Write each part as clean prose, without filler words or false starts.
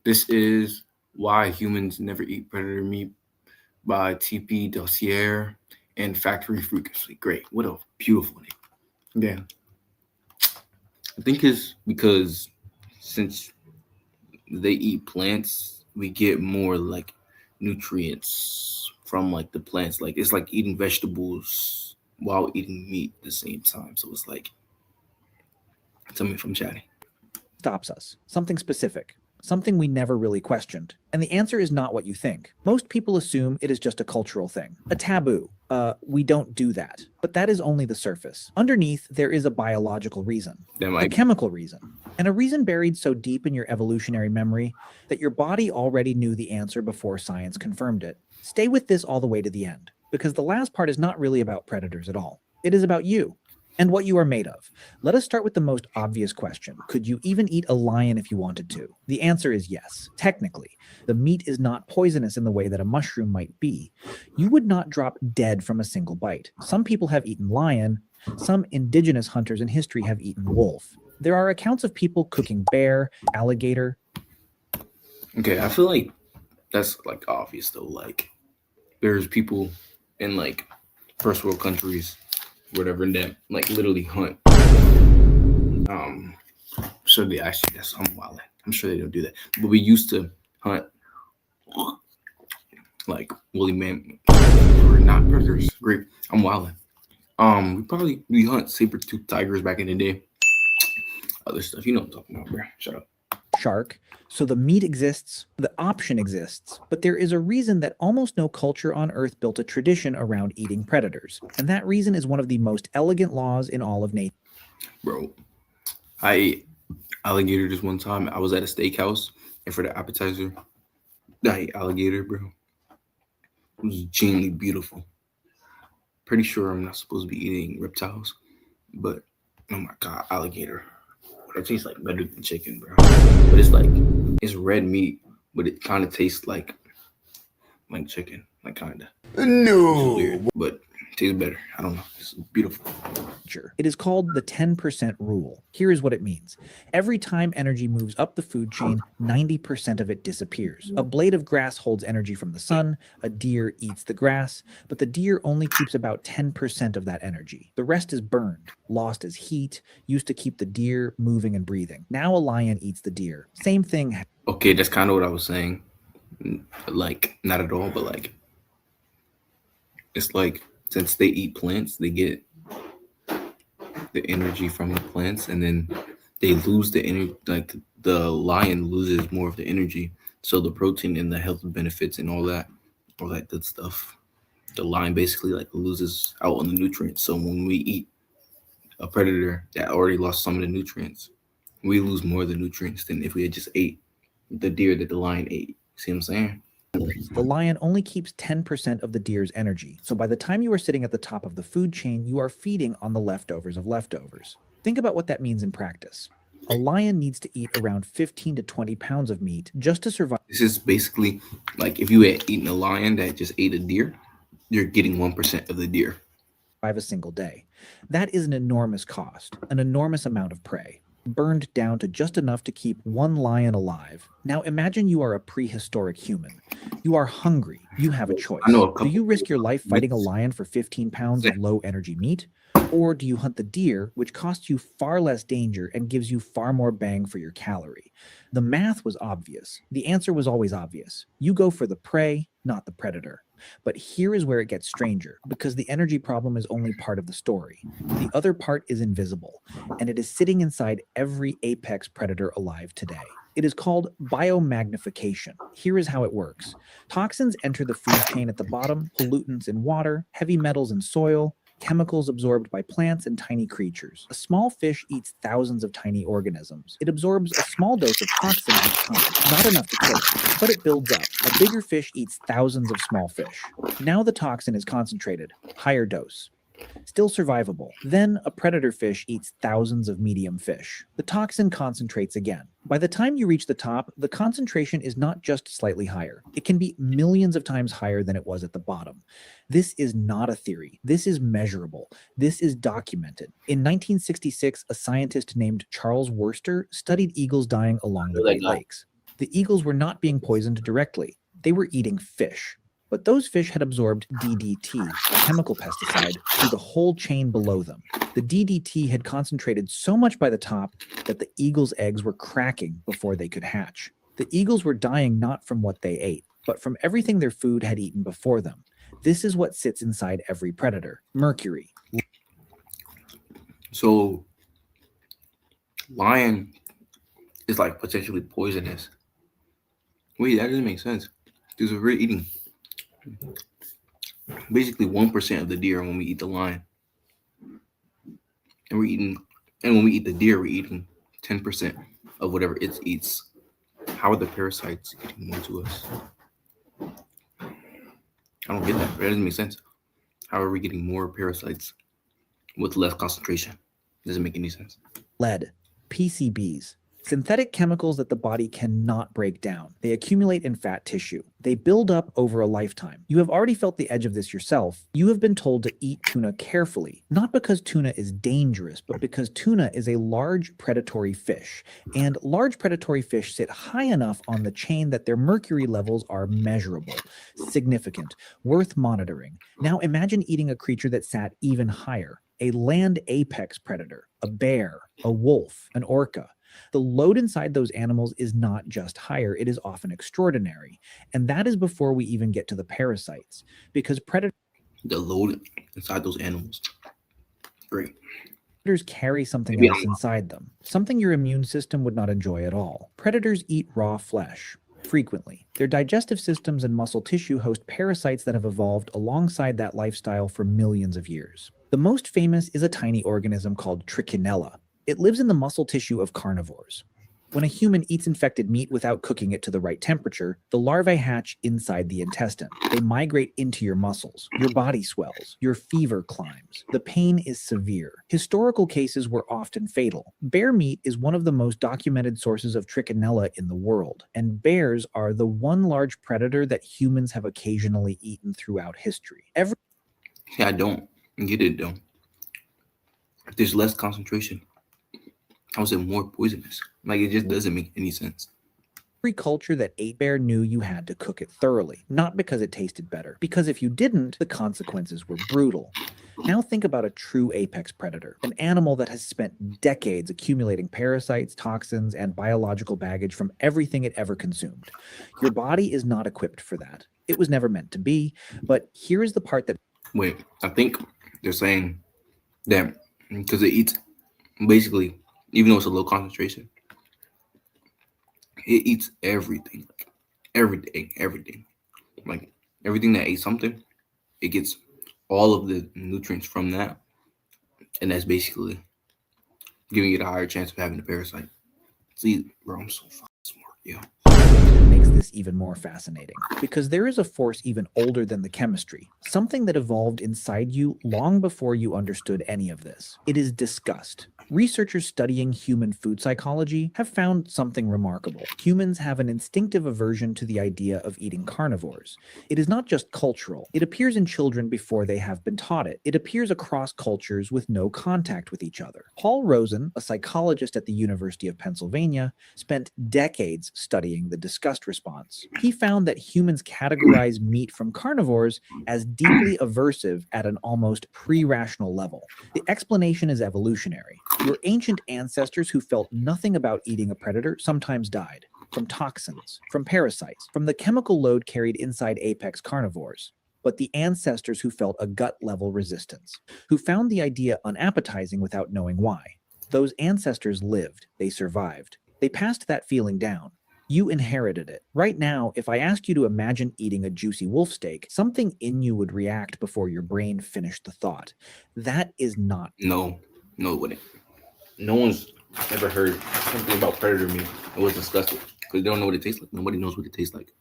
This is Why Humans Never Eat Predator Meat by T.P. Dossier and Factory Frequency. Great. What a beautiful name. Yeah. I think it's because since they eat plants, we get more like nutrients from like the plants. Like it's like eating vegetables while eating meat at the same time. So it's like, tell me if I'm chatting. Stops us? Something specific, something we never really questioned. And the answer is not what you think. Most people assume it is just a cultural thing, a taboo. We don't do that. But that is only the surface. Underneath, there is a biological reason, That a might chemical reason, and a reason buried so deep in your evolutionary memory that your body already knew the answer before science confirmed it. Stay with this all the way to the end, because the last part is not really about predators at all. It is about you and what you are made of. Let us start with the most obvious question. Could you even eat a lion if you wanted to? The answer is yes. Technically, the meat is not poisonous in the way that a mushroom might be. You would not drop dead from a single bite. Some people have eaten lion, some indigenous hunters in history have eaten wolf. There are accounts of people cooking bear, alligator. okay. I feel like that's like obvious though. Like there's people in like first world countries, whatever, that like literally hunt. Um, so they actually that's I'm wild. I'm sure they don't do that, but we used to hunt like woolly man. We're not predators. Great. I'm wilding. We hunt saber tooth tigers back in the day. Other stuff, you know what I'm talking about, bro. Shut up. Shark. So the meat exists, the option exists, but there is a reason that almost no culture on Earth built a tradition around eating predators. And that reason is one of the most elegant laws in all of nature. Bro, I ate alligator this one time. I was at a steakhouse, and for the appetizer, I ate alligator, bro. It was genuinely beautiful. Pretty sure I'm not supposed to be eating reptiles, but oh my god, alligator. It tastes like better than chicken, bro. But it's like it's red meat, but it kind of tastes like chicken, like kinda. Which is weird, No. but it tastes better. I don't know. It's beautiful. It is called the 10% rule. Here is what it means. Every time energy moves up the food chain, 90% of it disappears. A blade of grass holds energy from the sun, a deer eats the grass, but the deer only keeps about 10% of that energy. The rest is burned, lost as heat, used to keep the deer moving and breathing. Now a lion eats the deer. Same thing. Okay, that's kind of what I was saying. Like not at all, but like it's like since they eat plants, they get the energy from the plants, and then they lose the energy. Like the lion loses more of the energy, so the protein and the health benefits and all that good stuff. The lion basically like loses out on the nutrients. So when we eat a predator that already lost some of the nutrients, we lose more of the nutrients than if we had just ate the deer that the lion ate. See what I'm saying? The lion only keeps 10% of the deer's energy. So by the time you are sitting at the top of the food chain, you are feeding on the leftovers of leftovers. Think about what that means in practice. A lion needs to eat around 15 to 20 pounds of meat just to survive This is basically like if you had eaten a lion that just ate a deer, you're getting 1% of the deer. a single day. That is an enormous cost, an enormous amount of prey, burned down to just enough to keep one lion alive. Now imagine you are a prehistoric human. You are hungry. You have a choice. I know a Do couple you risk your life fighting a myths. lion for 15 pounds of low energy meat? Or do you hunt the deer, which costs you far less danger and gives you far more bang for your calorie? The math was obvious. The answer was always obvious. You go for the prey, not the predator. But here is where it gets stranger, because the energy problem is only part of the story. The other part is invisible, and it is sitting inside every apex predator alive today. It is called biomagnification. Here is how it works. Toxins enter the food chain at the bottom, pollutants in water, heavy metals in soil, chemicals absorbed by plants and tiny creatures. A small fish eats thousands of tiny organisms. It absorbs a small dose of toxin each time, not enough to kill it, but it builds up. A bigger fish eats thousands of small fish. Now the toxin is concentrated, higher dose. Still survivable. Then a predator fish eats thousands of medium fish. The toxin concentrates again. By the time you reach the top, the concentration is not just slightly higher. It can be millions of times higher than it was at the bottom. This is not a theory. This is measurable. This is documented. In 1966, a scientist named Charles Worster studied eagles dying along the Know that Great guy. Lakes. The eagles were not being poisoned directly. They were eating fish. But those fish had absorbed DDT, a chemical pesticide, through the whole chain below them. The DDT had concentrated so much by the top that the eagles' eggs were cracking before they could hatch. The eagles were dying not from what they ate, but from everything their food had eaten before them. This is what sits inside every predator: mercury. So lion is like potentially poisonous. Wait, that doesn't make sense. Because we're eating basically 1% of the deer when we eat the lion. And when we eat the deer, we're eating 10% of whatever it eats. How are the parasites getting more to us? I don't get that. That doesn't make sense. How are we getting more parasites with less concentration? Doesn't make any sense. Lead, PCBs, synthetic chemicals that the body cannot break down. They accumulate in fat tissue. They build up over a lifetime. You have already felt the edge of this yourself. You have been told to eat tuna carefully, not because tuna is dangerous, but because tuna is a large predatory fish, and large predatory fish sit high enough on the chain that their mercury levels are measurable, significant, worth monitoring. Now imagine eating a creature that sat even higher, a land apex predator, a bear, a wolf, an orca. The load inside those animals is not just higher, it is often extraordinary. And that is before we even get to the parasites, because predators The load inside those animals. Great. carry something else inside them, something your immune system would not enjoy at all. Predators eat raw flesh. Frequently, their digestive systems and muscle tissue host parasites that have evolved alongside that lifestyle for millions of years. The most famous is a tiny organism called Trichinella. It lives in the muscle tissue of carnivores. When a human eats infected meat without cooking it to the right temperature, the larvae hatch inside the intestine. They migrate into your muscles. Your body swells. Your fever climbs. The pain is severe. Historical cases were often fatal. Bear meat is one of the most documented sources of Trichinella in the world, and bears are the one large predator that humans have occasionally eaten throughout history. Yeah, I don't get it though. If there's less concentration, how is it more poisonous? Like, it just doesn't make any sense. Every culture that ate bear knew you had to cook it thoroughly, not because it tasted better, because if you didn't, the consequences were brutal. Now think about a true apex predator, an animal that has spent decades accumulating parasites, toxins, and biological baggage from everything it ever consumed. Your body is not equipped for that. It was never meant to be, but here is the part that... Wait, I think they're saying that because it eats, basically, even though it's a low concentration, it eats everything. Everything. Like, everything that ate something, it gets all of the nutrients from that. And that's basically giving it a higher chance of having a parasite. See, bro, I'm so fucking smart, yo. makes this even more fascinating, because there is a force even older than the chemistry, something that evolved inside you long before you understood any of this. It is disgust. Researchers studying human food psychology have found something remarkable. Humans have an instinctive aversion to the idea of eating carnivores. It is not just cultural. It appears in children before they have been taught it. It appears across cultures with no contact with each other. Paul Rosen, a psychologist at the University of Pennsylvania, spent decades studying the disgust response. He found that humans categorize meat from carnivores as deeply aversive at an almost pre-rational level. The explanation is evolutionary. Your ancient ancestors who felt nothing about eating a predator sometimes died from toxins, from parasites, from the chemical load carried inside apex carnivores. But the ancestors who felt a gut-level resistance, who found the idea unappetizing without knowing why, those ancestors lived, they survived. They passed that feeling down. You inherited it. Right now, if I asked you to imagine eating a juicy wolf steak, something in you would react before your brain finished the thought. That is not... No, it wouldn't. No one's ever heard something about predator meat and was disgusted because they don't know what it tastes like. Nobody knows what it tastes like.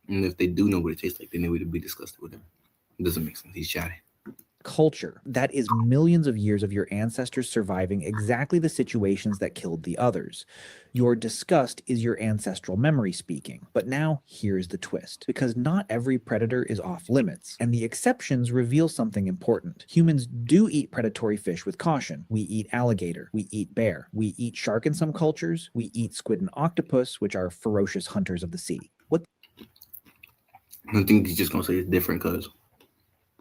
And if they do know what it tastes like, then they would be disgusted with it. It doesn't make sense. He's chatting. Culture. That is millions of years of your ancestors surviving exactly the situations that killed the others. Your disgust is your ancestral memory speaking. But now, here's the twist. Because not every predator is off limits, and the exceptions reveal something important. Humans do eat predatory fish with caution. We eat alligator, we eat bear, we eat shark in some cultures, we eat squid and octopus, which are ferocious hunters of the sea. What I think he's just gonna say it's different because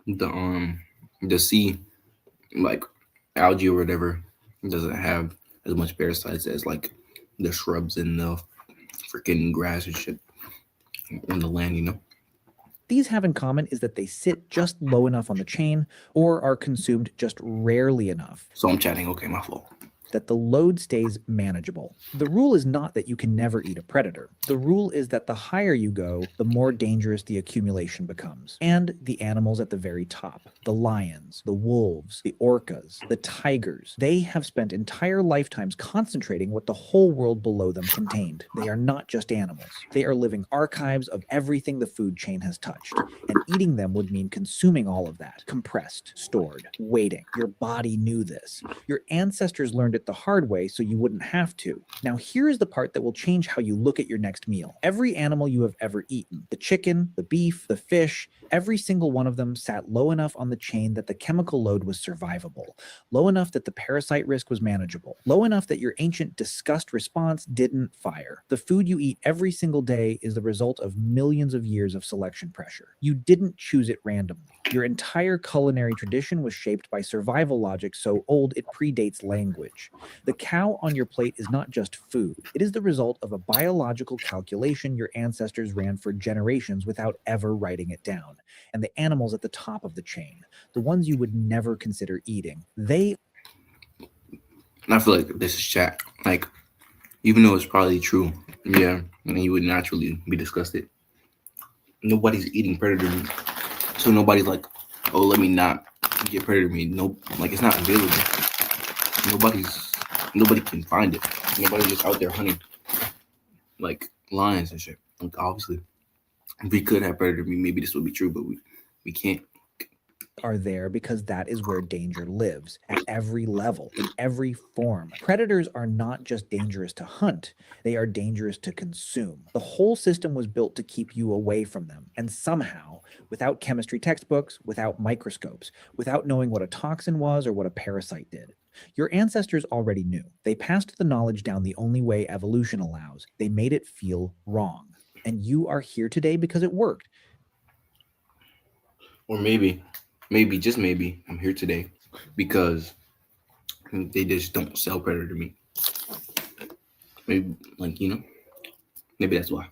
the sea, like algae or whatever, doesn't have as much parasites as like the shrubs and the freaking grass and shit on the land, you know? these have in common is that they sit just low enough on the chain or are consumed just rarely enough So I'm chatting, okay, my fault. that the load stays manageable. The rule is not that you can never eat a predator. The rule is that the higher you go, the more dangerous the accumulation becomes. And the animals at the very top, the lions, the wolves, the orcas, the tigers, they have spent entire lifetimes concentrating what the whole world below them contained. They are not just animals. They are living archives of everything the food chain has touched. And eating them would mean consuming all of that, compressed, stored, waiting. Your body knew this. Your ancestors learned it the hard way so you wouldn't have to. Now, here is the part that will change how you look at your next meal. Every animal you have ever eaten, the chicken, the beef, the fish, every single one of them sat low enough on the chain that the chemical load was survivable, low enough that the parasite risk was manageable, low enough that your ancient disgust response didn't fire. The food you eat every single day is the result of millions of years of selection pressure. You didn't choose it randomly. Your entire culinary tradition was shaped by survival logic so old it predates language. The cow on your plate is not just food. It is the result of a biological calculation your ancestors ran for generations without ever writing it down. And the animals at the top of the chain, the ones you would never consider eating, they And I feel like this is chat. Like, even though it's probably true, yeah, and you would naturally be disgusted. Nobody's eating predator meat. So nobody's like, oh, let me not get predator meat. No, like it's not available. Nobody can find it. Nobody's just out there hunting like lions and shit. Like obviously, if we could have predator meat, maybe this would be true, but we can't. are there because that is where danger lives at every level, in every form. Predators are not just dangerous to hunt, they are dangerous to consume. The whole system was built to keep you away from them. And somehow, without chemistry textbooks, without microscopes, without knowing what a toxin was or what a parasite did, your ancestors already knew. They passed the knowledge down the only way evolution allows. They made it feel wrong. And you are here today because it worked. Or just maybe, I'm here today because they just don't sell predator meat. Maybe, like maybe that's why.